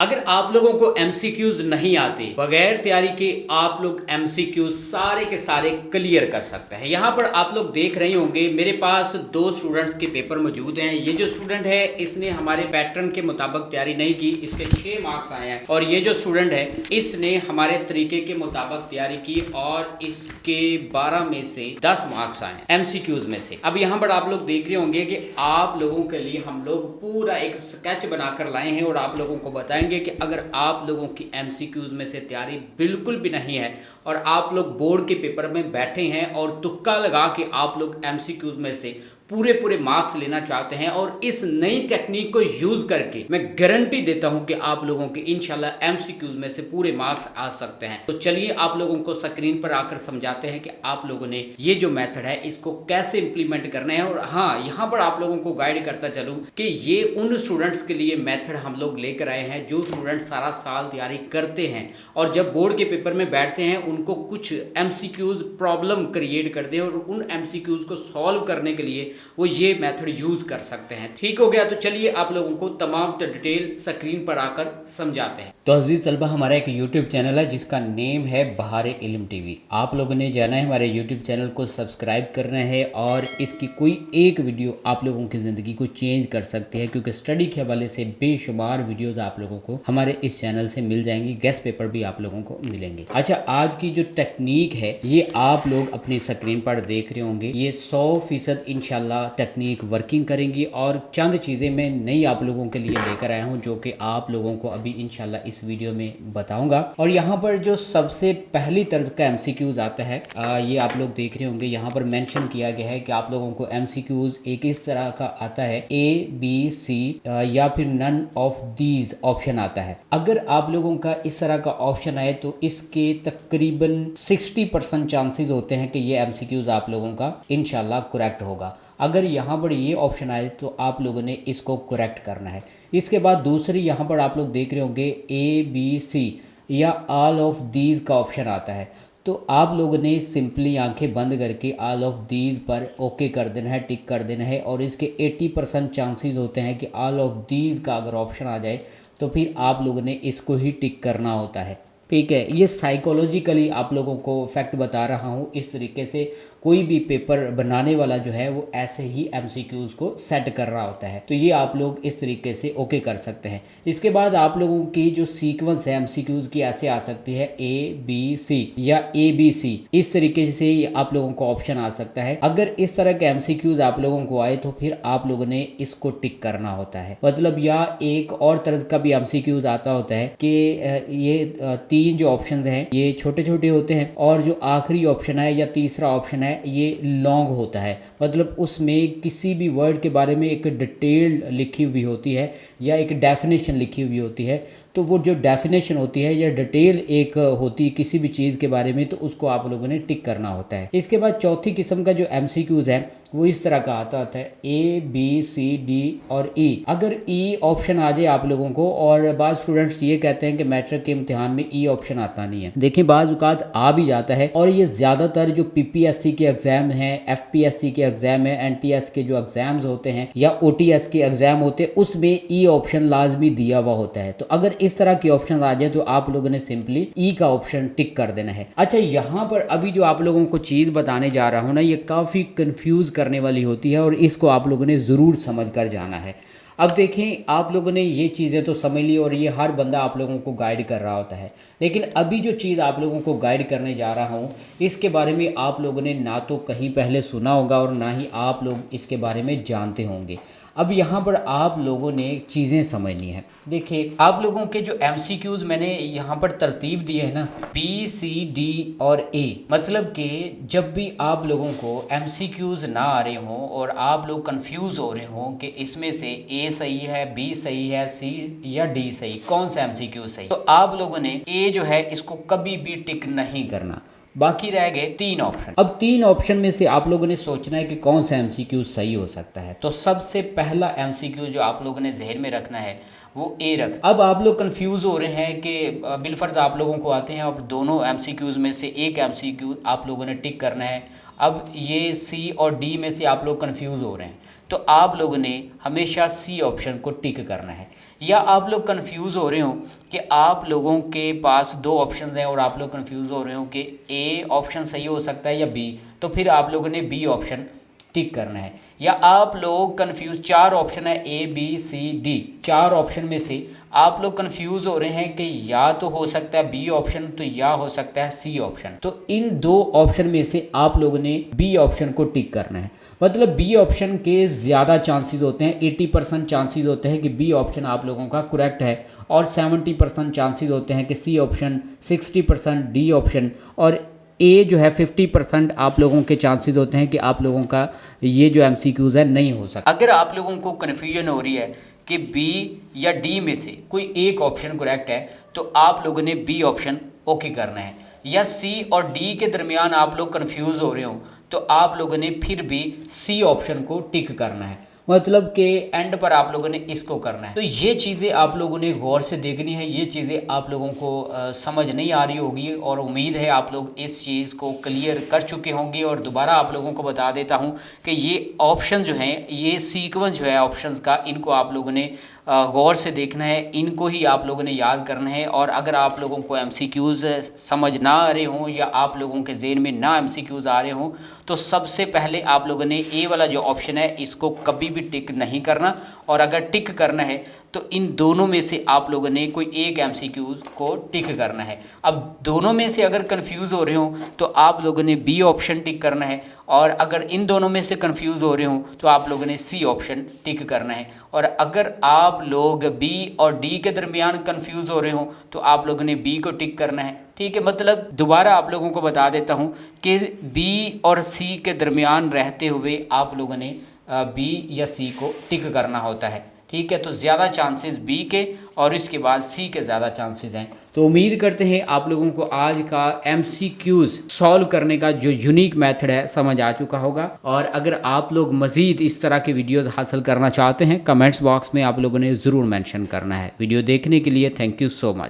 अगर आप लोगों को एमसीक्यूज नहीं आते, बगैर तैयारी के आप लोग एमसीक्यूज सारे के सारे क्लियर कर सकते हैं। यहाँ पर आप लोग देख रहे होंगे मेरे पास दो स्टूडेंट्स के पेपर मौजूद हैं। ये जो स्टूडेंट है इसने हमारे पैटर्न के मुताबिक तैयारी नहीं की, इसके 6 मार्क्स आए हैं। और ये जो स्टूडेंट है इसने हमारे तरीके के मुताबिक तैयारी की और इसके 12 में से 10 मार्क्स आए एमसीक्यूज में से। अब यहाँ पर आप लोग देख रहे होंगे कि आप लोगों के लिए हम लोग पूरा एक स्केच बनाकर लाए हैं और आप लोगों को बताएंगे कि अगर आप लोगों की एमसीक्यूज में से तैयारी बिल्कुल भी नहीं है और आप लोग बोर्ड के पेपर में बैठे हैं और तुक्का लगा के आप लोग एमसीक्यूज में से पूरे मार्क्स लेना चाहते हैं और इस नई टेक्निक को यूज करके मैं गारंटी देता हूं कि आप लोगों के इंशाल्लाह एमसीक्यूज में से पूरे मार्क्स आ सकते हैं। तो चलिए आप लोगों को स्क्रीन पर आकर समझाते हैं कि आप लोगों ने ये जो मेथड है इसको कैसे इंप्लीमेंट करना है। और हाँ, यहाँ पर आप लोगों को गाइड करता चलूँ कि ये उन स्टूडेंट्स के लिए मेथड हम लोग लेकर आए हैं जो स्टूडेंट सारा साल तैयारी करते हैं और जब बोर्ड के पेपर में बैठते हैं उनको कुछ एमसीक्यूज प्रॉब्लम क्रिएट करते हैं और उन एमसीक्यूज को सॉल्व करने के लिए वो ये मेथड यूज कर सकते हैं। ठीक हो गया, तो चलिए आप लोगों को तमाम डिटेल स्क्रीन पर आकर समझाते हैं। तो अजीज तलबा, हमारा एक यूट्यूब चैनल है जिसका नेम है बहारे इल्म टीवी। आप लोगों ने जाना है हमारे यूट्यूब चैनल को सब्सक्राइब करना है और इसकी कोई एक वीडियो आप लोगों की ज़िंदगी को चेंज कर सकती है, क्योंकि स्टडी के हवाले से बेशुमार वीडियोज़ आप लोगों को हमारे इस चैनल से मिल जाएंगी। गेस्ट पेपर भी आप लोगों को मिलेंगे। अच्छा, आज की जो टेक्निक है ये आप लोग अपनी स्क्रीन पर देख रहे होंगे। ये 100% इंशाल्लाह टेक्निक वर्किंग करेंगी और चंद चीज़ें मैं नई आप लोगों के लिए लेकर आया हूं जो कि आप लोगों को अभी इंशाल्लाह इस वीडियो में बताऊंगा। और यहाँ पर जो सबसे पहली तर्ज का एमसीक्यूज आता है ये आप लोग देख रहे होंगे। यहाँ पर मेंशन किया गया है कि आप लोगों को एमसीक्यूज एक इस तरह का आता है ABC या फिर नन ऑफ दीज ऑप्शन आता है। अगर आप लोगों का इस तरह का ऑप्शन आए तो इसके तकरीबन 60% चांसेस होते हैं कि ये एमसीक्यूज आप लोगों का इंशाल्लाह करेक्ट होगा। अगर यहाँ पर ये ऑप्शन आए तो आप लोगों ने इसको करेक्ट करना है। इसके बाद दूसरी यहाँ पर आप लोग देख रहे होंगे ABC या ऑल ऑफ दीज का ऑप्शन आता है। तो आप लोगों ने सिंपली आंखें बंद करके ऑल ऑफ दीज पर ओके कर देना है, टिक कर देना है। और इसके 80% चांसेस होते हैं कि ऑल ऑफ दीज का अगर ऑप्शन आ जाए तो फिर आप लोगों ने इसको ही टिक करना होता है। ठीक है, ये साइकोलॉजिकली आप लोगों को फैक्ट बता रहा हूँ। इस तरीके से कोई भी पेपर बनाने वाला जो है वो ऐसे ही एमसीक्यूज को सेट कर रहा होता है। तो ये आप लोग इस तरीके से ओके कर सकते हैं। इसके बाद आप लोगों की जो सीक्वेंस है एमसीक्यूज की ऐसे आ सकती है ABC या ABC। इस तरीके से आप लोगों को ऑप्शन आ सकता है। अगर इस तरह के एमसीक्यूज आप लोगों को आए तो फिर आप लोगों ने इसको टिक करना होता है। मतलब या एक और तरह का भी एमसीक्यूज आता होता है कि ये 3 जो ऑप्शन हैं ये छोटे छोटे होते हैं और जो आखिरी ऑप्शन है या तीसरा ऑप्शन है ये लॉन्ग होता है। मतलब उसमें किसी भी वर्ड के बारे में एक डिटेल लिखी हुई होती है या एक डेफिनेशन लिखी हुई होती है। तो वो जो डेफिनेशन होती है या डिटेल एक होती है किसी भी चीज़ के बारे में, तो उसको आप लोगों ने टिक करना होता है। इसके बाद चौथी किस्म का जो एमसीक्यूज है वो इस तरह का आता है ABCD और E। अगर E ऑप्शन आ जाए आप लोगों को, और बाज़ स्टूडेंट्स ये कहते हैं कि मैट्रिक के इम्तिहान में E ऑप्शन आता नहीं है। देखिए, बाज़ औक़ात आ भी जाता है और ये ज़्यादातर जो PPSC के एग्ज़ाम हैं, FPSC के एग्ज़ाम हैं, NTS के जो एग्ज़ाम्स होते हैं या OTS के एग्ज़ाम होते हैं उसमें E ऑप्शन लाजमी दिया हुआ होता है। तो अगर इस तरह के ऑप्शन आ जाए तो आप लोगों ने सिंपली E का ऑप्शन टिक कर देना है। अच्छा, यहाँ पर अभी जो आप लोगों को चीज़ बताने जा रहा हूँ ना, ये काफ़ी कंफ्यूज करने वाली होती है और इसको आप लोगों ने ज़रूर समझ कर जाना है। अब देखें, आप लोगों ने ये चीज़ें तो समझ ली और ये हर बंदा आप लोगों को गाइड कर रहा होता है, लेकिन अभी जो चीज़ आप लोगों को गाइड करने जा रहा हूँ इसके बारे में आप लोगों ने ना तो कहीं पहले सुना होगा और ना ही आप लोग इसके बारे में जानते होंगे। अब यहाँ पर आप लोगों ने चीज़ें समझनी है। देखिए, आप लोगों के जो एमसीक्यूज मैंने यहाँ पर तरतीब दी है ना, BCD और A, मतलब कि जब भी आप लोगों को एमसीक्यूज ना आ रहे हों और आप लोग कंफ्यूज हो रहे हों कि इसमें से A सही है, B सही है, C या D सही, कौन सा एमसीक्यू सही, तो आप लोगों ने A जो है इसको कभी भी टिक नहीं करना। बाकी रह गए 3 ऑप्शन। अब 3 ऑप्शन में से आप लोगों ने सोचना है कि कौन सा एमसीक्यू सही हो सकता है। तो सबसे पहला एमसीक्यू जो आप लोगों ने जहन में रखना है वो A रख। अब आप लोग कंफ्यूज हो रहे हैं कि बिलफर्ज आप लोगों को आते हैं और दोनों एमसीक्यूज में से एक एमसीक्यू आप लोगों ने टिक करना है। अब ये C और D में से आप लोग कंफ्यूज हो रहे हैं, तो आप लोगों ने हमेशा C ऑप्शन को टिक करना है। या आप लोग कंफ्यूज हो रहे हो कि आप लोगों के पास दो ऑप्शंस हैं और आप लोग कंफ्यूज हो रहे हो कि ए ऑप्शन सही हो सकता है या बी, तो फिर आप लोगों ने बी ऑप्शन टिक करना है। या आप लोग कंफ्यूज, चार ऑप्शन है ए बी सी डी, चार ऑप्शन में से आप लोग कंफ्यूज हो रहे हैं कि या तो हो सकता है बी ऑप्शन तो या हो सकता है सी ऑप्शन, तो इन दो ऑप्शन में से आप लोगों ने बी ऑप्शन को टिक करना है। मतलब बी ऑप्शन के ज़्यादा चांसेस होते हैं, 80% चांसेस होते हैं कि बी ऑप्शन आप लोगों का करेक्ट है और 70% चांसेस होते हैं कि सी ऑप्शन, 60% डी ऑप्शन और ए जो है 50% आप लोगों के चांसेस होते हैं कि आप लोगों का ये जो MCQs है नहीं हो सकता। अगर आप लोगों को कन्फ्यूजन हो रही है कि बी या डी में से कोई एक ऑप्शन करेक्ट है तो आप लोगों ने बी ऑप्शन ओके करना है, या सी और डी के दरमियान आप लोग कन्फ्यूज़ हो रहे हो तो आप लोगों ने फिर भी सी ऑप्शन को टिक करना है। मतलब कि एंड पर आप लोगों ने इसको करना है। तो ये चीज़ें आप लोगों ने गौर से देखनी है, ये चीज़ें आप लोगों को समझ नहीं आ रही होगी और उम्मीद है आप लोग इस चीज़ को क्लियर कर चुके होंगे। और दोबारा आप लोगों को बता देता हूँ कि ये ऑप्शन जो हैं, ये सीक्वेंस जो है ऑप्शंस का, इनको आप लोगों ने गौर से देखना है, इनको ही आप लोगों ने याद करना है। और अगर आप लोगों को MCQs समझ ना आ रहे हों या आप लोगों के ज़हन में ना MCQs आ रहे हों तो सबसे पहले आप लोगों ने ए वाला जो ऑप्शन है इसको कभी भी टिक नहीं करना, और अगर टिक करना है तो इन दोनों में से आप लोगों ने कोई एक MCQ को टिक करना है। अब दोनों में से अगर कंफ्यूज हो रहे हो तो आप लोगों ने बी ऑप्शन टिक करना है, और अगर इन दोनों में से कंफ्यूज हो रहे हो तो आप लोगों ने सी ऑप्शन टिक करना है। और अगर आप लोग बी और डी के दरमियान कंफ्यूज हो रहे हो तो आप लोगों ने बी को टिक करना है। ठीक है, मतलब दोबारा आप लोगों को बता देता हूँ कि बी और सी के दरमियान रहते हुए आप लोगों ने बी या सी को टिक करना होता है। ठीक है, तो ज़्यादा चांसेस बी के और इसके बाद सी के ज़्यादा चांसेस हैं। तो उम्मीद करते हैं आप लोगों को आज का MCQs सॉल्व करने का जो यूनिक मेथड है समझ आ चुका होगा। और अगर आप लोग मज़ीद इस तरह के वीडियोस हासिल करना चाहते हैं, कमेंट्स बॉक्स में आप लोगों ने ज़रूर मेंशन करना है। वीडियो देखने के लिए थैंक यू सो मच।